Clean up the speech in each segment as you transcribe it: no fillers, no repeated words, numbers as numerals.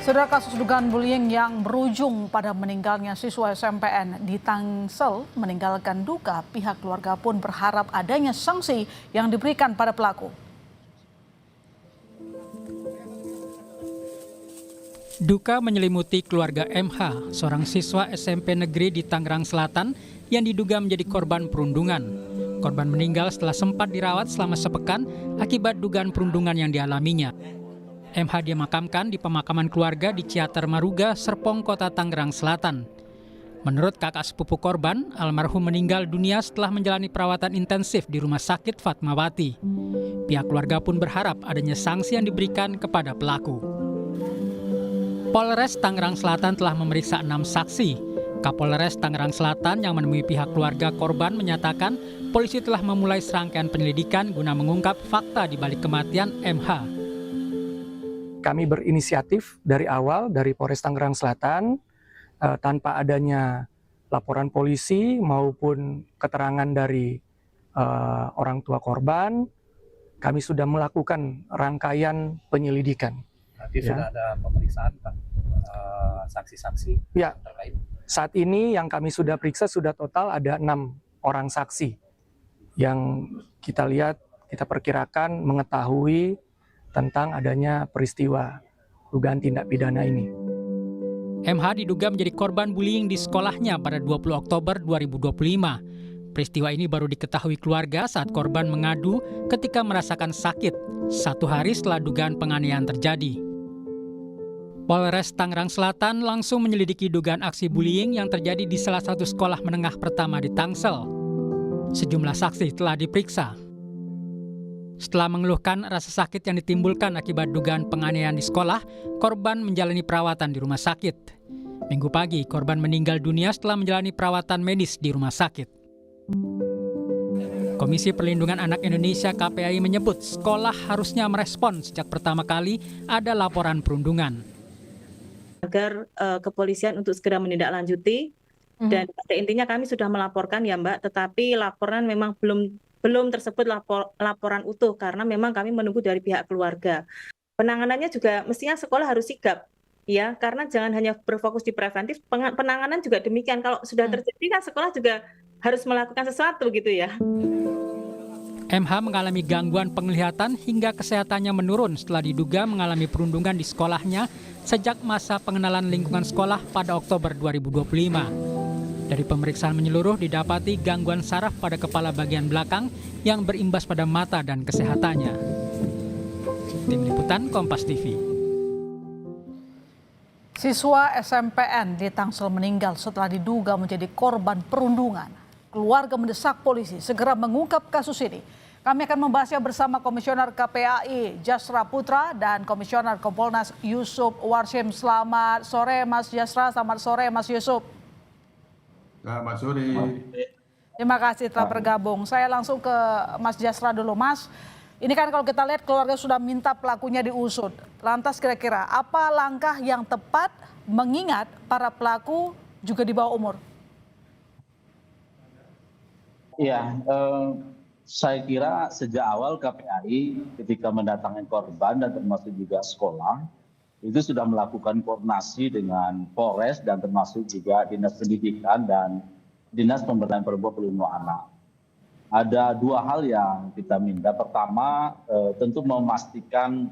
Saudara, kasus dugaan bullying yang berujung pada meninggalnya siswa SMPN di Tangsel meninggalkan duka, pihak keluarga pun berharap adanya sanksi yang diberikan pada pelaku. Duka menyelimuti keluarga MH, seorang siswa SMP negeri di Tangerang Selatan yang diduga menjadi korban perundungan. Korban meninggal setelah sempat dirawat selama sepekan akibat dugaan perundungan yang dialaminya. MH dimakamkan di pemakaman keluarga di Ciater Maruga, Serpong, Kota Tangerang Selatan. Menurut kakak sepupu korban, almarhum meninggal dunia setelah menjalani perawatan intensif di Rumah Sakit Fatmawati. Pihak keluarga pun berharap adanya sanksi yang diberikan kepada pelaku. Polres Tangerang Selatan telah memeriksa 6 saksi. Kapolres Tangerang Selatan yang menemui pihak keluarga korban menyatakan polisi telah memulai serangkaian penyelidikan guna mengungkap fakta di balik kematian MH. Kami berinisiatif dari awal dari Polres Tangerang Selatan tanpa adanya laporan polisi maupun keterangan dari orang tua korban, kami sudah melakukan rangkaian penyelidikan. Nanti sudah ada pemeriksaan Pak, saksi-saksi ya, terkait. Saat ini yang kami sudah periksa sudah total ada 6 orang saksi yang kita lihat, kita perkirakan mengetahui tentang adanya peristiwa dugaan tindak pidana ini. MH diduga menjadi korban bullying di sekolahnya pada 20 Oktober 2025. Peristiwa ini baru diketahui keluarga saat korban mengadu ketika merasakan sakit 1 hari setelah dugaan penganiayaan terjadi. Polres Tangerang Selatan langsung menyelidiki dugaan aksi bullying yang terjadi di salah satu sekolah menengah pertama di Tangsel. Sejumlah saksi telah diperiksa. Setelah mengeluhkan rasa sakit yang ditimbulkan akibat dugaan penganiayaan di sekolah, korban menjalani perawatan di rumah sakit. Minggu pagi, korban meninggal dunia setelah menjalani perawatan medis di rumah sakit. Komisi Perlindungan Anak Indonesia KPAI menyebut sekolah harusnya merespon sejak pertama kali ada laporan perundungan. Agar kepolisian untuk segera menindaklanjuti, dan pada intinya kami sudah melaporkan ya Mbak, tetapi laporan memang belum tersebut laporan utuh karena memang kami menunggu dari pihak keluarga. Penanganannya juga mestinya sekolah harus sigap ya, karena jangan hanya berfokus di preventif, penanganan juga demikian. Kalau sudah terjadi kan sekolah juga harus melakukan sesuatu gitu ya. MH mengalami gangguan penglihatan hingga kesehatannya menurun setelah diduga mengalami perundungan di sekolahnya sejak masa pengenalan lingkungan sekolah pada Oktober 2025. Dari pemeriksaan menyeluruh didapati gangguan saraf pada kepala bagian belakang yang berimbas pada mata dan kesehatannya. Tim Liputan Kompas TV. Siswa SMPN di Tangsel meninggal setelah diduga menjadi korban perundungan. Keluarga mendesak polisi segera mengungkap kasus ini. Kami akan membahasnya bersama Komisioner KPAI Jasra Putra dan Komisioner Kompolnas Yusuf Warsim. Selamat sore Mas Jasra, selamat sore Mas Yusuf. Selamat sore. Terima kasih telah bergabung. Saya langsung ke Mas Jasra dulu. Mas, ini kan kalau kita lihat keluarga sudah minta pelakunya diusut. Lantas kira-kira apa langkah yang tepat mengingat para pelaku juga di bawah umur? Iya, saya kira sejak awal KPAI ketika mendatangi korban dan termasuk juga sekolah, itu sudah melakukan koordinasi dengan Polres dan termasuk juga Dinas Pendidikan dan Dinas Pemberdayaan Perempuan Perlindungan Anak. Ada 2 hal yang kita minta. Pertama, tentu memastikan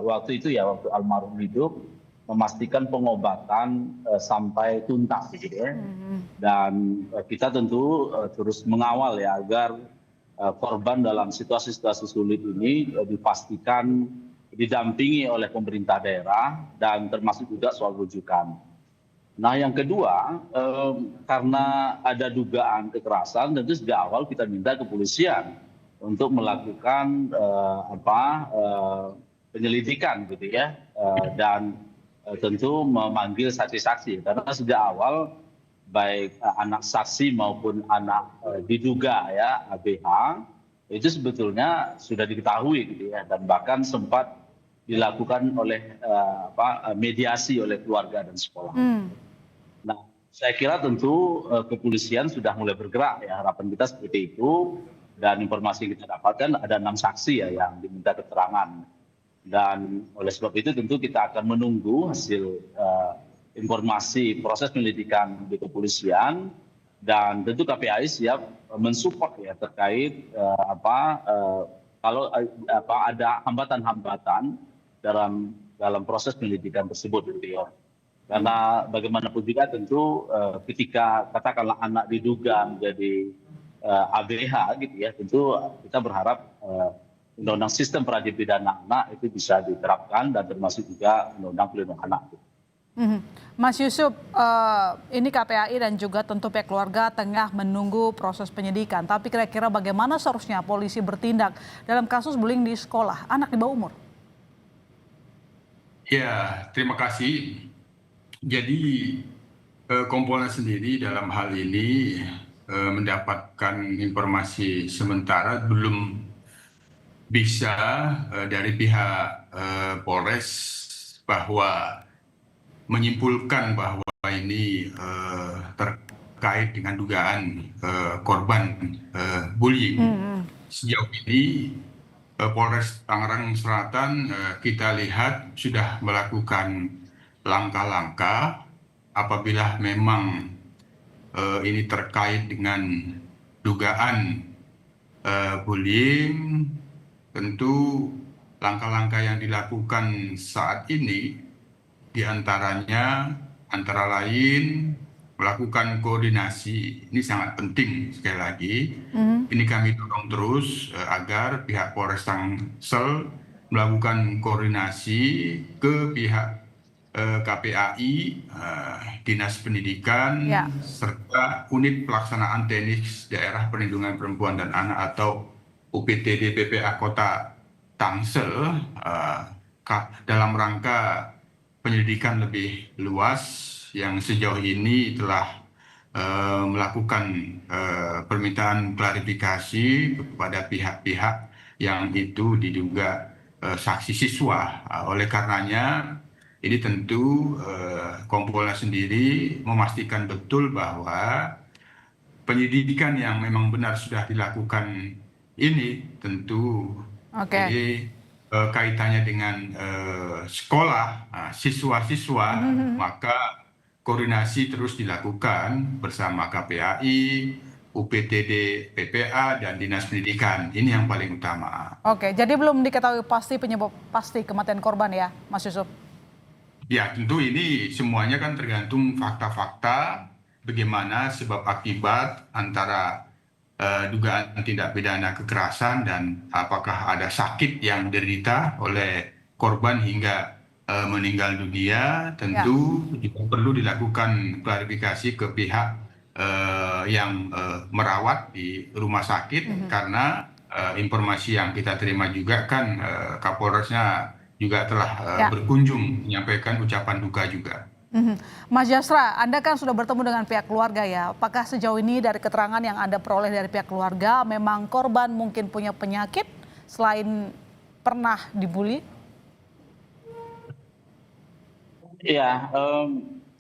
waktu itu ya, waktu almarhum hidup, memastikan pengobatan sampai tuntas gitu ya. Dan kita tentu terus mengawal ya agar korban dalam situasi-situasi sulit ini dipastikan didampingi oleh pemerintah daerah dan termasuk juga soal rujukan. Nah yang kedua, karena ada dugaan kekerasan, tentu sejak awal kita minta kepolisian untuk melakukan penyelidikan gitu ya, dan tentu memanggil saksi-saksi karena sejak awal baik anak saksi maupun anak diduga ya ABH itu sebetulnya sudah diketahui gitu ya, dan bahkan sempat dilakukan oleh mediasi oleh keluarga dan sekolah. Nah, saya kira tentu kepolisian sudah mulai bergerak ya, harapan kita seperti itu, dan informasi yang kita dapatkan ada 6 saksi ya yang diminta keterangan. Dan oleh sebab itu tentu kita akan menunggu hasil informasi proses penyelidikan di kepolisian, dan tentu KPAI siap mensupport ya terkait kalau ada hambatan-hambatan dalam proses penyelidikan tersebut gitu ya. Karena bagaimanapun juga tentu ketika katakanlah anak diduga menjadi ABH gitu ya, tentu kita berharap undang-undang sistem peradilan pidana anak itu bisa diterapkan, dan termasuk juga undang-undang pelindungan anak. Mas Yusuf, ini KPAI dan juga tentu pihak keluarga tengah menunggu proses penyidikan. Tapi kira-kira bagaimana seharusnya polisi bertindak dalam kasus bullying di sekolah anak di bawah umur? Ya, terima kasih. Jadi Kompolnas sendiri dalam hal ini mendapatkan informasi sementara belum bisa dari pihak Polres bahwa menyimpulkan bahwa ini terkait dengan dugaan korban bullying. Sejauh ini Polres Tangerang Selatan kita lihat sudah melakukan langkah-langkah apabila memang ini terkait dengan dugaan bullying. Tentu langkah-langkah yang dilakukan saat ini diantaranya antara lain melakukan koordinasi. Ini sangat penting sekali lagi. Ini kami dorong terus agar pihak Polres Tangsel melakukan koordinasi ke pihak KPAI, Dinas Pendidikan, serta Unit Pelaksanaan Teknis Daerah Perlindungan Perempuan dan Anak atau UPTD PPA Kota Tangsel dalam rangka penyelidikan lebih luas yang sejauh ini telah melakukan permintaan klarifikasi kepada pihak-pihak yang itu diduga saksi siswa. Oleh karenanya ini tentu Kompolnas sendiri memastikan betul bahwa penyelidikan yang memang benar sudah dilakukan ini tentu ini kaitannya dengan sekolah, siswa-siswa, maka koordinasi terus dilakukan bersama KPAI, UPTD PPA, dan Dinas Pendidikan. Ini yang paling utama. Oke, jadi belum diketahui pasti penyebab pasti kematian korban ya, Mas Yusuf? Ya, tentu ini semuanya kan tergantung fakta-fakta bagaimana sebab akibat antara dugaan tindak pidana kekerasan dan apakah ada sakit yang diderita oleh korban hingga meninggal dunia. Tentu juga perlu dilakukan klarifikasi ke pihak yang merawat di rumah sakit, karena informasi yang kita terima juga kan Kapolresnya juga telah berkunjung menyampaikan ucapan duka juga. Mas Jasra, Anda kan sudah bertemu dengan pihak keluarga ya. Apakah sejauh ini dari keterangan yang Anda peroleh dari pihak keluarga, memang korban mungkin punya penyakit selain pernah dibully? Ya,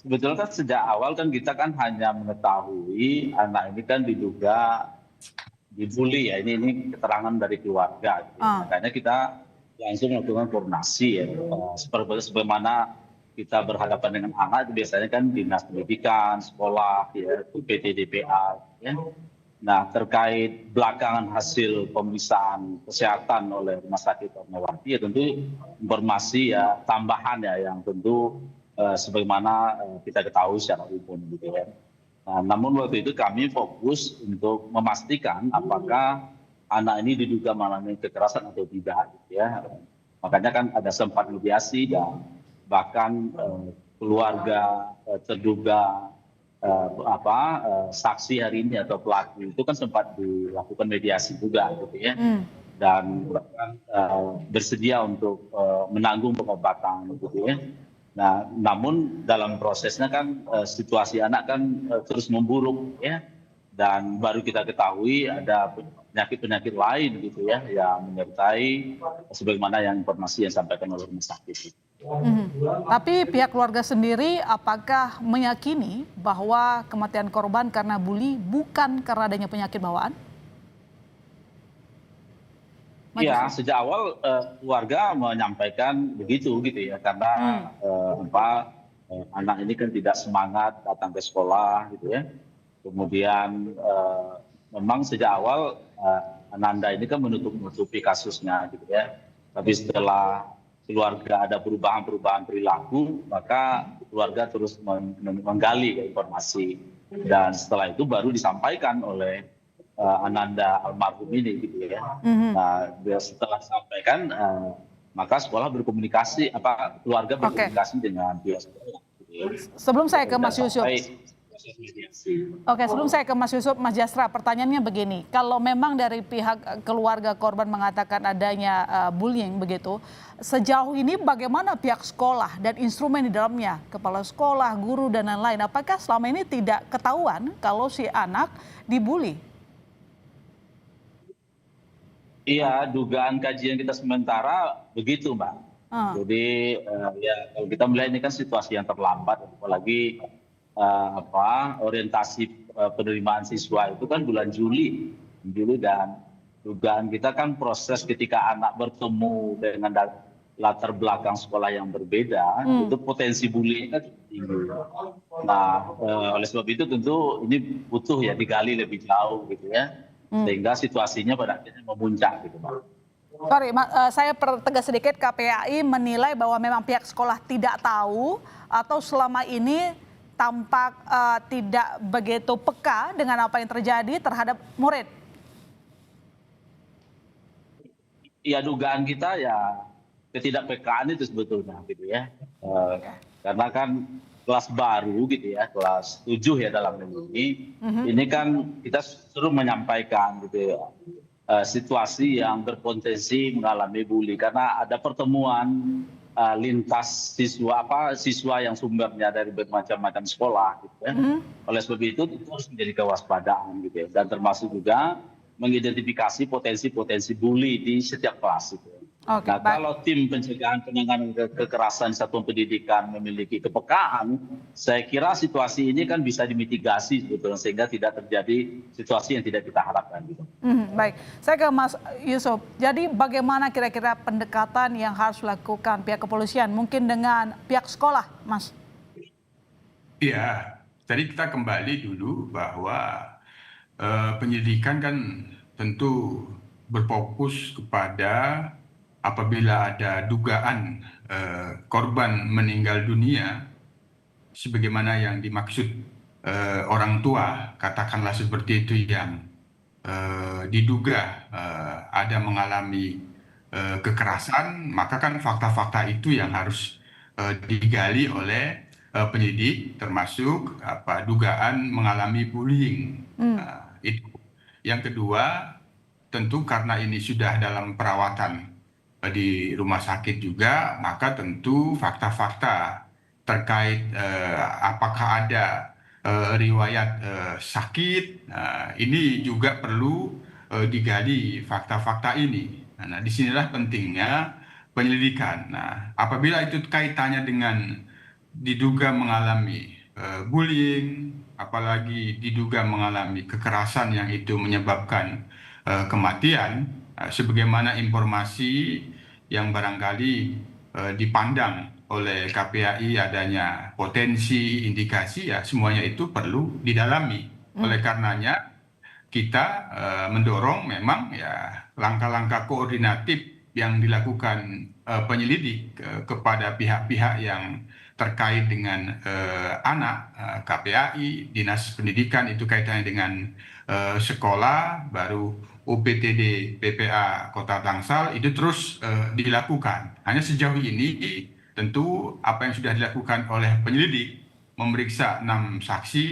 sebetulnya kan sejak awal kan kita kan hanya mengetahui anak ini kan diduga dibully ya. Ini keterangan dari keluarga. Makanya kita langsung melakukan koordinasi ya. Sebagaimana kita berhadapan dengan anak itu biasanya kan Dinas Pendidikan, sekolah, ya, UPTD PPA. Ya. Nah, terkait belakangan hasil pemeriksaan kesehatan oleh Rumah Sakit Fatmawati, ya tentu informasi ya tambahan ya yang tentu sebagaimana kita ketahui secara umum gitu ya. Nah, namun waktu itu kami fokus untuk memastikan apakah anak ini diduga mengalami kekerasan atau tidak gitu ya. Makanya kan ada sempat mediasi dan bahkan keluarga terduga saksi hari ini atau pelaku itu kan sempat dilakukan mediasi juga gitu ya, dan bahkan bersedia untuk menanggung pengobatan gitu ya. Nah, namun dalam prosesnya kan situasi anak kan terus memburuk ya, dan baru kita ketahui ada penyakit-penyakit lain gitu ya yang menyertai sebagaimana yang informasi yang disampaikan oleh rumah sakit. Tapi pihak keluarga sendiri apakah meyakini bahwa kematian korban karena bully bukan karena adanya penyakit bawaan? Mas Iya, Yusuf? sejak awal keluarga menyampaikan begitu gitu ya, karena anak ini kan tidak semangat datang ke sekolah gitu ya. Kemudian memang sejak awal Ananda ini kan menutupi kasusnya gitu ya. Tapi setelah keluarga ada perubahan-perubahan perilaku, maka keluarga terus menggali informasi dan setelah itu baru disampaikan oleh Ananda almarhum ini gitu ya. Nah, setelah disampaikan maka sekolah berkomunikasi keluarga Oke. berkomunikasi dengan pihak sekolah gitu ya. Sebelum saya ke Mas Dan Yusuf. sampai proses mediasi. Oke, sebelum saya ke Mas Yusuf, Mas Jasra, pertanyaannya begini. Kalau memang dari pihak keluarga korban mengatakan adanya bullying begitu, sejauh ini bagaimana pihak sekolah dan instrumen di dalamnya, kepala sekolah, guru, dan lain-lain, apakah selama ini tidak ketahuan kalau si anak dibully? Iya, dugaan kajian kita sementara begitu, Mbak. Jadi ya kalau kita melihat ini kan situasi yang terlambat, apalagi orientasi penerimaan siswa itu kan bulan Juli dan dugaan kita kan proses ketika anak bertemu dengan latar belakang sekolah yang berbeda itu potensi bullying kan tinggi. Nah, oleh sebab itu tentu ini butuh ya digali lebih jauh gitu ya, sehingga situasinya pada akhirnya memuncak gitu, Pak. Sorry, saya pertegas sedikit, KPAI menilai bahwa memang pihak sekolah tidak tahu atau selama ini tampak tidak begitu peka dengan apa yang terjadi terhadap murid. Ya dugaan kita ya ketidakpekaan itu sebetulnya gitu ya. Karena kan kelas baru gitu ya, kelas 7 ya dalam ini. Ini kan kita selalu menyampaikan gitu ya. Situasi yang berpotensi mengalami bully karena ada pertemuan lintas siswa yang sumbernya dari bermacam-macam sekolah gitu ya. Oleh sebab itu harus menjadi kewaspadaan gitu ya, dan termasuk juga mengidentifikasi potensi-potensi bully di setiap kelas gitu. Oke, Nah, kalau tim pencegahan penanganan kekerasan satuan pendidikan memiliki kepekaan, saya kira situasi ini kan bisa dimitigasi sebetulnya sehingga tidak terjadi situasi yang tidak kita harapkan. Gitu. Baik, saya ke Mas Yusuf. Jadi bagaimana kira-kira pendekatan yang harus dilakukan pihak kepolisian, mungkin dengan pihak sekolah, Mas? Iya, tadi kita kembali dulu bahwa penyidikan kan tentu berfokus kepada apabila ada dugaan korban meninggal dunia, sebagaimana yang dimaksud orang tua, katakanlah seperti itu, yang diduga ada mengalami kekerasan, maka kan fakta-fakta itu yang harus digali oleh penyidik, termasuk dugaan mengalami bullying. Itu. Yang kedua, tentu karena ini sudah dalam perawatan di rumah sakit juga, maka tentu fakta-fakta terkait apakah ada riwayat sakit, ini juga perlu digali fakta-fakta ini. Nah, disinilah pentingnya penyelidikan. Nah, apabila itu kaitannya dengan diduga mengalami bullying, apalagi diduga mengalami kekerasan yang itu menyebabkan kematian, sebagaimana informasi yang barangkali dipandang oleh KPAI adanya potensi, indikasi, ya semuanya itu perlu didalami. Oleh karenanya kita mendorong memang ya langkah-langkah koordinatif yang dilakukan penyelidik kepada pihak-pihak yang terkait dengan anak, KPAI, Dinas Pendidikan itu kaitannya dengan sekolah, baru UPTD PPA Kota Tangsel itu terus dilakukan. Hanya sejauh ini tentu apa yang sudah dilakukan oleh penyelidik memeriksa 6 saksi,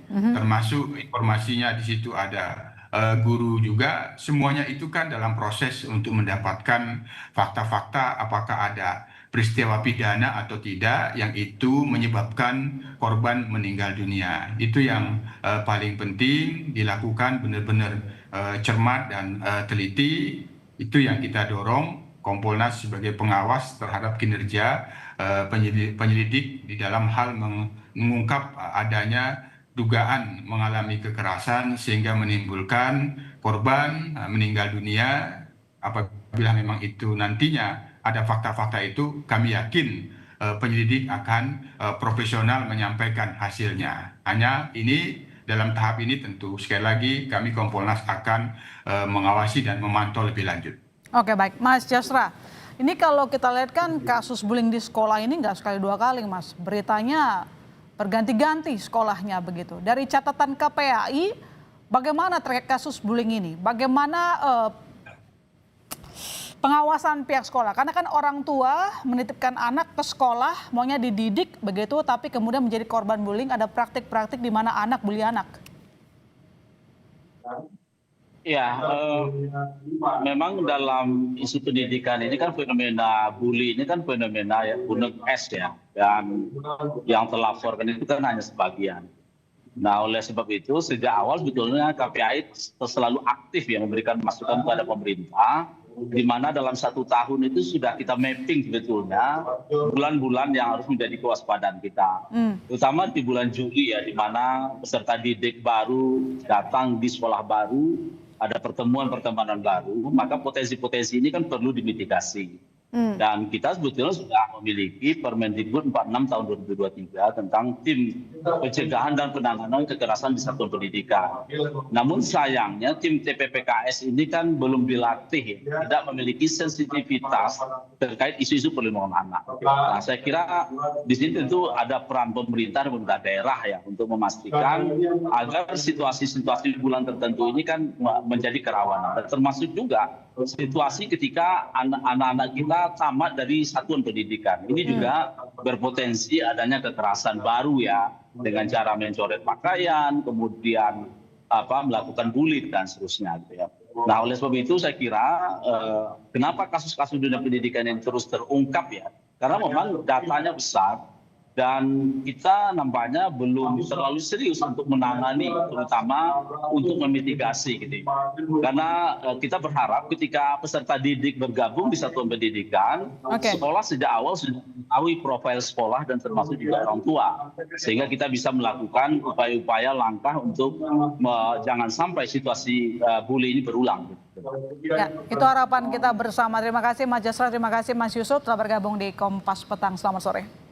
termasuk informasinya di situ ada guru juga, semuanya itu kan dalam proses untuk mendapatkan fakta-fakta apakah ada peristiwa pidana atau tidak yang itu menyebabkan korban meninggal dunia. Itu yang paling penting dilakukan benar-benar cermat dan teliti. Itu yang kita dorong Kompolnas sebagai pengawas terhadap kinerja penyelidik di dalam hal mengungkap adanya dugaan mengalami kekerasan sehingga menimbulkan korban meninggal dunia apabila memang itu nantinya ada fakta-fakta itu, kami yakin penyelidik akan profesional menyampaikan hasilnya. Hanya ini dalam tahap ini tentu sekali lagi kami Kompolnas akan mengawasi dan memantau lebih lanjut. Oke, baik, Mas Jasra. Ini kalau kita lihat kan kasus bullying di sekolah ini nggak sekali dua kali, Mas. Beritanya berganti-ganti sekolahnya begitu. Dari catatan KPAI, bagaimana terkait kasus bullying ini? Bagaimana pengawasan pihak sekolah? Karena kan orang tua menitipkan anak ke sekolah, maunya dididik begitu, tapi kemudian menjadi korban bullying. Ada praktik-praktik di mana anak bully anak. Ya, memang dalam isu pendidikan ini kan fenomena bully ini kan fenomena ya gunung es ya, dan yang terlaporkan itu kan hanya sebagian. Nah, oleh sebab itu sejak awal sebetulnya KPAI selalu aktif ya memberikan masukan kepada pemerintah, di mana dalam 1 tahun itu sudah kita mapping sebetulnya bulan-bulan yang harus menjadi kewaspadaan kita. Terutama di bulan Juli ya, di mana peserta didik baru datang di sekolah baru, ada pertemuan-pertemanan baru, maka potensi-potensi ini kan perlu dimitigasi. Dan kita sebetulnya sudah memiliki Permendikbud 46 tahun 2023 tentang tim pencegahan dan penanganan kekerasan di satuan pendidikan. Namun sayangnya tim TPPKS ini kan belum dilatih, tidak memiliki sensitivitas terkait isu-isu perlindungan anak. Nah, saya kira di sini tentu ada peran pemerintah dan pemerintah daerah ya untuk memastikan agar situasi-situasi bulan tertentu ini kan menjadi kerawanan. Termasuk juga situasi ketika anak-anak kita tamat dari satuan pendidikan. Ini juga berpotensi adanya kekerasan baru ya, dengan cara mencoret pakaian, kemudian melakukan bully dan seterusnya gitu ya. Nah, oleh sebab itu saya kira kenapa kasus-kasus dunia pendidikan yang terus terungkap ya, karena memang datanya besar dan kita nampaknya belum terlalu serius untuk menangani, terutama untuk memitigasi gitu. Karena kita berharap ketika peserta didik bergabung di satuan pendidikan, sekolah sejak awal sudah mengetahui profil sekolah dan termasuk juga orang tua, sehingga kita bisa melakukan upaya-upaya langkah untuk jangan sampai situasi bully ini berulang. Ya, itu harapan kita bersama. Terima kasih Mas Jasra, terima kasih Mas Yusuf telah bergabung di Kompas Petang. Selamat sore.